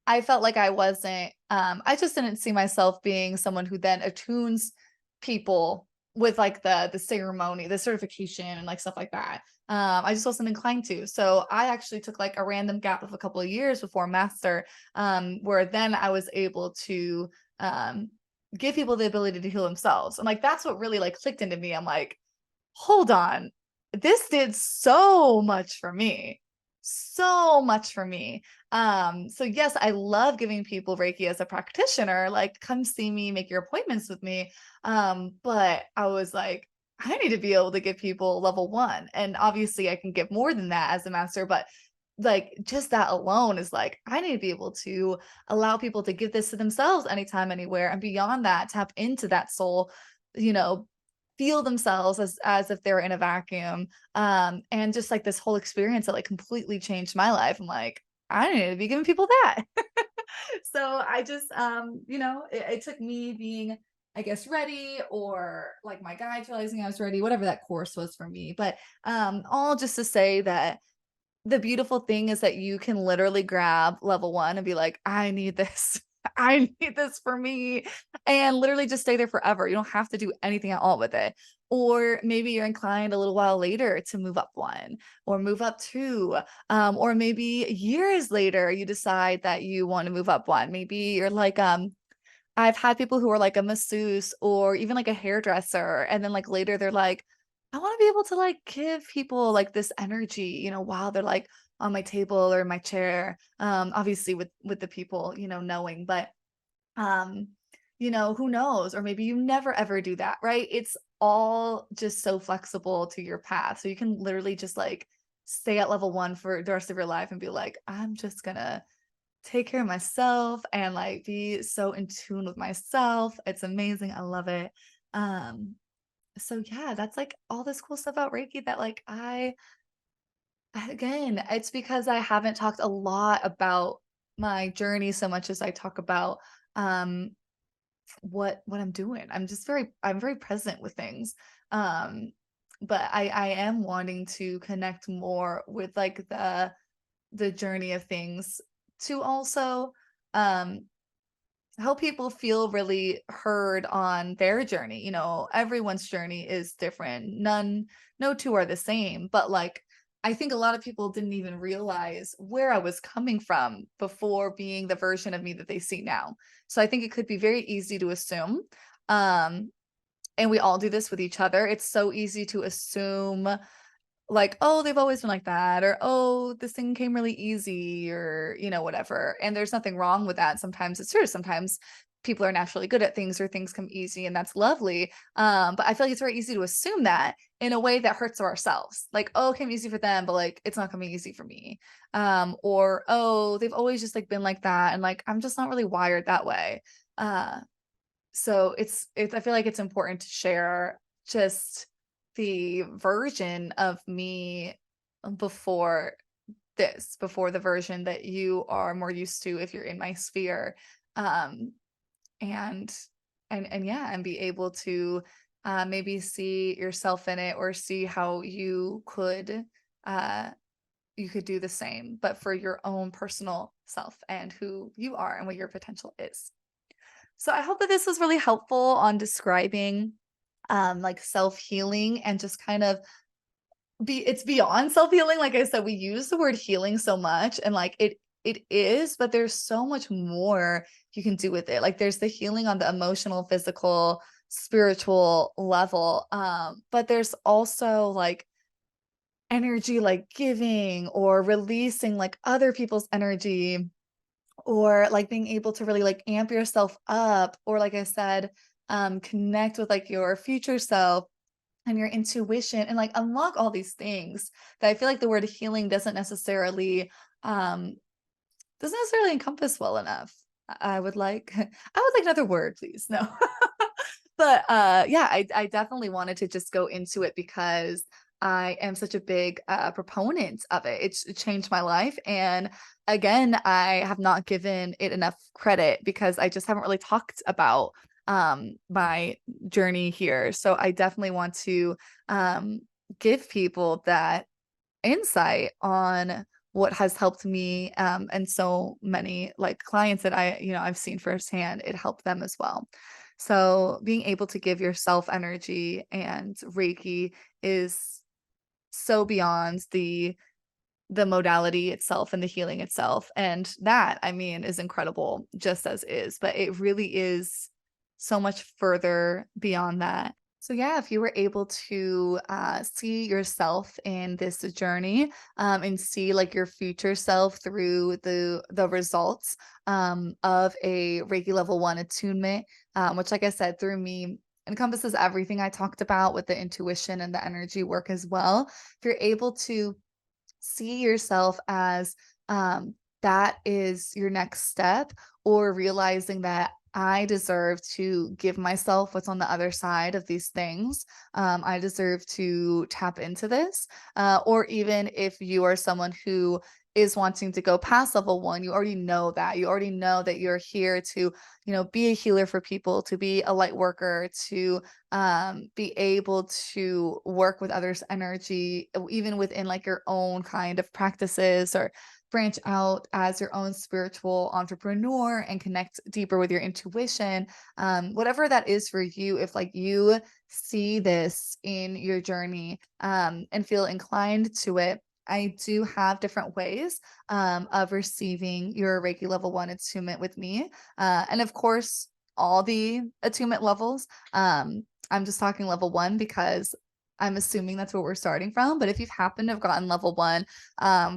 Speaker 1: I felt like I wasn't, I just didn't see myself being someone who then attunes people with like the ceremony, the certification and like stuff like that. I just wasn't inclined to. So I actually took like a random gap of a couple of years before master, where then I was able to um give people the ability to heal themselves. And like that's what really like clicked into me. I'm like, hold on, this did so much for me. So much for me. So yes, I love giving people Reiki as a practitioner, like come see me, make your appointments with me. But I was like, I need to be able to give people level one. And obviously I can give more than that as a master, but like just that alone is like, I need to be able to allow people to give this to themselves anytime, anywhere. And beyond that, tap into that soul, you know, feel themselves as if they're in a vacuum. And just like this whole experience that like completely changed my life. I'm like, I need to be giving people that. So I just it took me being, I guess, ready, or like my guides realizing I was ready, whatever that course was for me. But all just to say that the beautiful thing is that you can literally grab level 1 and be like, "I need this. I need this for me," and literally just stay there forever. You don't have to do anything at all with it. Or maybe you're inclined a little while later to move up 1 or move up 2, or maybe years later you decide that you wanna move up 1. Maybe you're like, I've had people who are like a masseuse or even like a hairdresser, and then like later they're like, I want to be able to like give people like this energy, while they're like on my table or in my chair. Obviously with the people, knowing, but who knows? Or maybe you never ever do that, right? It's all just so flexible to your path. So you can literally just like stay at level 1 for the rest of your life and be like, I'm just gonna take care of myself and like be so in tune with myself. It's amazing. I love it. Um, so yeah, that's like all this cool stuff about Reiki that like again, it's because I haven't talked a lot about my journey so much as I talk about um what I'm doing. I'm very present with things. Um but I am wanting to connect more with like the journey of things to also um help people feel really heard on their journey. Everyone's journey is different. No two are the same, but like I think a lot of people didn't even realize where I was coming from before being the version of me that they see now. So I think it could be very easy to assume. Um, and we all do this with each other. It's so easy to assume like, "Oh, they've always been like that," or, "Oh, this thing came really easy," or, whatever. And there's nothing wrong with that. Sometimes it's true. Sometimes people are naturally good at things or things come easy and that's lovely. But I feel like it's very easy to assume that in a way that hurts ourselves. Like, "Oh, it came easy for them, but like it's not coming easy for me." Or, "Oh, they've always just like been like that and like I'm just not really wired that way." Uh so it's I feel like it's important to share just the version of me before before the version that you are more used to if you're in my sphere. Um, and and yeah, and be able to maybe see yourself in it or see how uh you could do the same, but for your own personal self and who you are and what your potential is. So I hope that this was really helpful on describing like self-healing and just kind of it's beyond self-healing. Like I said, we use the word healing so much and like it is, but there's so much more you can do with it. Like there's the healing on the emotional, physical, spiritual level. But there's also like energy like giving or releasing like other people's energy, or like being able to really like amp yourself up, or like I said, connect with like your future self and your intuition and like unlock all these things that I feel like the word healing um doesn't necessarily encompass well enough. I would like I would like another word, please. No. But yeah, I definitely wanted to just go into it because I am such a big proponent of it. It changed my life. And again, I have not given it enough credit because I just haven't really talked about my journey here. So I definitely want to give people that insight on what has helped me, and so many like clients that I've seen firsthand, it helped them as well. So being able to give yourself energy and Reiki is so beyond the modality itself and the healing itself. And that, I mean, is incredible just as is, but it really is so much further beyond that. So yeah, if you were able to see yourself in this journey, and see like your future self through the results of a Reiki level 1 attunement, which, like I said, through me encompasses everything I talked about with the intuition and the energy work as well. If you're able to see yourself as that is your next step, or realizing that I deserve to give myself what's on the other side of these things. I deserve to tap into this. Or even if you are someone who is wanting to go past level 1, you already know that. You already know that you're here to, be a healer for people, to be a light worker, to be able to work with others' energy, even within like your own kind of practices, or branch out as your own spiritual entrepreneur and connect deeper with your intuition. Whatever that is for you, if like you see this in your journey, and feel inclined to it, I do have different ways of receiving your Reiki level 1 attunement with me. And of course, all the attunement levels. I'm just talking level 1 because I'm assuming that's what we're starting from. But if you've happened to have gotten level 1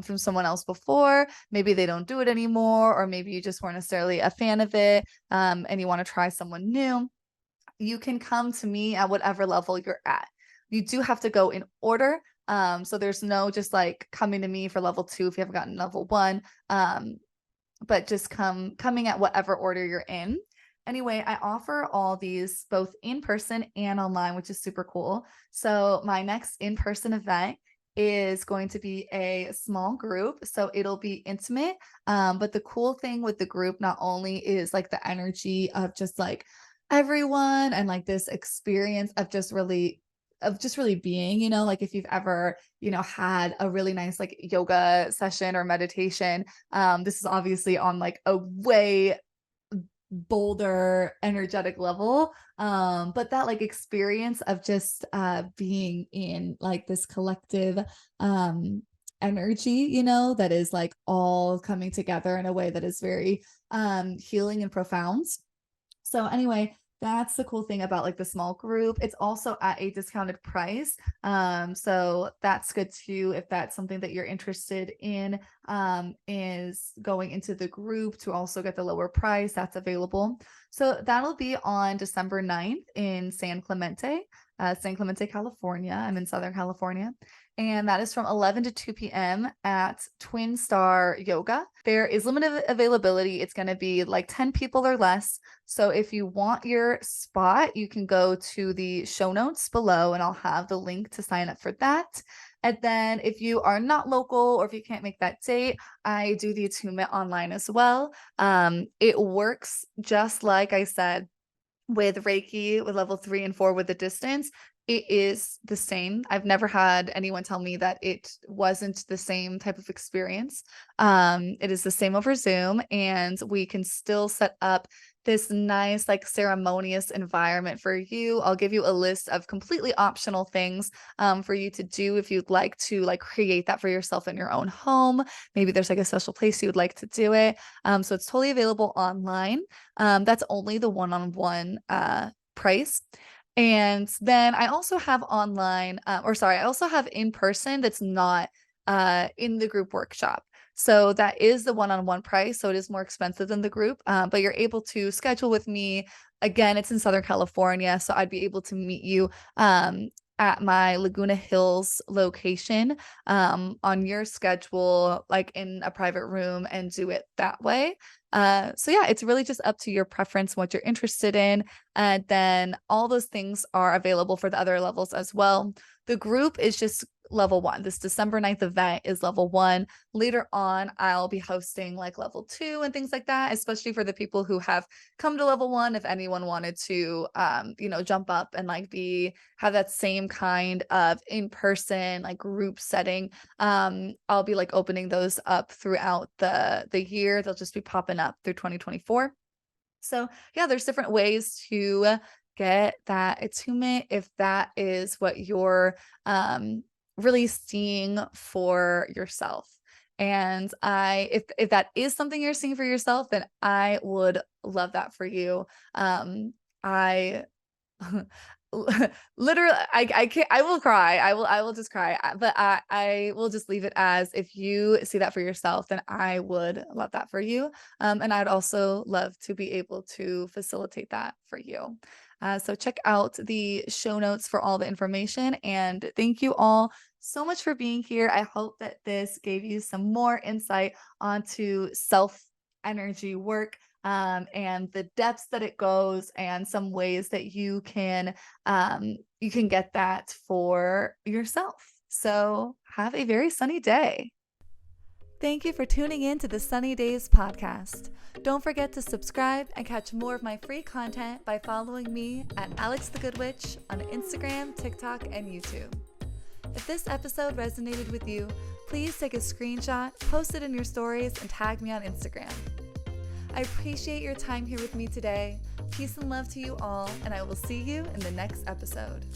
Speaker 1: from someone else before, maybe they don't do it anymore, or maybe you just weren't necessarily a fan of it, and you want to try someone new, you can come to me at whatever level you're at. You do have to go in order. So there's no just like coming to me for level 2 if you haven't gotten level 1. But just coming at whatever order you're in. Anyway, I offer all these both in person and online, which is super cool. So my next in-person event is going to be a small group, so it'll be intimate. But the cool thing with the group not only is like the energy of just like everyone and like this experience of just really being, like if you've ever, had a really nice like yoga session or meditation, this is obviously on like a way bolder energetic level, but that like experience of just being in like this collective um energy, that is like all coming together in a way that is very healing and profound. So anyway, that's the cool thing about like the small group. It's also at a discounted price. So that's good too if that's something that you're interested in, is going into the group to also get the lower price that's available. So that'll be on December 9th in San Clemente, California. I'm in Southern California. And that is from 11 to 2 p.m. at Twin Star Yoga. There is limited availability. It's going to be like 10 people or less. So if you want your spot, you can go to the show notes below and I'll have the link to sign up for that. And then if you are not local or if you can't make that date, I do the attunement online as well. It works just like I said with Reiki, with level 3 and 4 with the distance. It is the same. I've never had anyone tell me that it wasn't the same type of experience. It is the same over Zoom, and we can still set up this nice, like ceremonious environment for you. I'll give you a list of completely optional things for you to do if you'd like to like create that for yourself in your own home. Maybe there's like a special place you would like to do it. So it's totally available online. That's only the one-on-one price. And then I also have online, or sorry, I also have in person that's not in the group workshop. So that is the one-on-one price. So it is more expensive than the group, but you're able to schedule with me. Again, it's in Southern California, so I'd be able to meet you at my Laguna Hills location on your schedule, like in a private room, and do it that way. So yeah, it's really just up to your preference, what you're interested in. And then all those things are available for the other levels as well. The group is just level 1. This December 9th event is level 1. Later on, I'll be hosting like level 2 and things like that, especially for the people who have come to level 1. If anyone wanted to, jump up and like have that same kind of in-person like group setting, I'll be like opening those up throughout the year. They'll just be popping up through 2024. So yeah, there's different ways to get that attunement if that is what you're really seeing for yourself. And if that is something you're seeing for yourself, then I would love that for you. I literally, I can't, I will cry. I will just cry. But I will just leave it as, if you see that for yourself, then I would love that for you. And I'd also love to be able to facilitate that for you. So check out the show notes for all the information. And thank you all so much for being here. I hope that this gave you some more insight onto self energy work, and the depths that it goes, and some ways that you can get that for yourself. So have a very sunny day. Thank you for tuning in to the Sunny Days podcast. Don't forget to subscribe and catch more of my free content by following me at Alex the Good Witch on Instagram, TikTok, and YouTube. If this episode resonated with you, please take a screenshot, post it in your stories, and tag me on Instagram. I appreciate your time here with me today. Peace and love to you all, and I will see you in the next episode.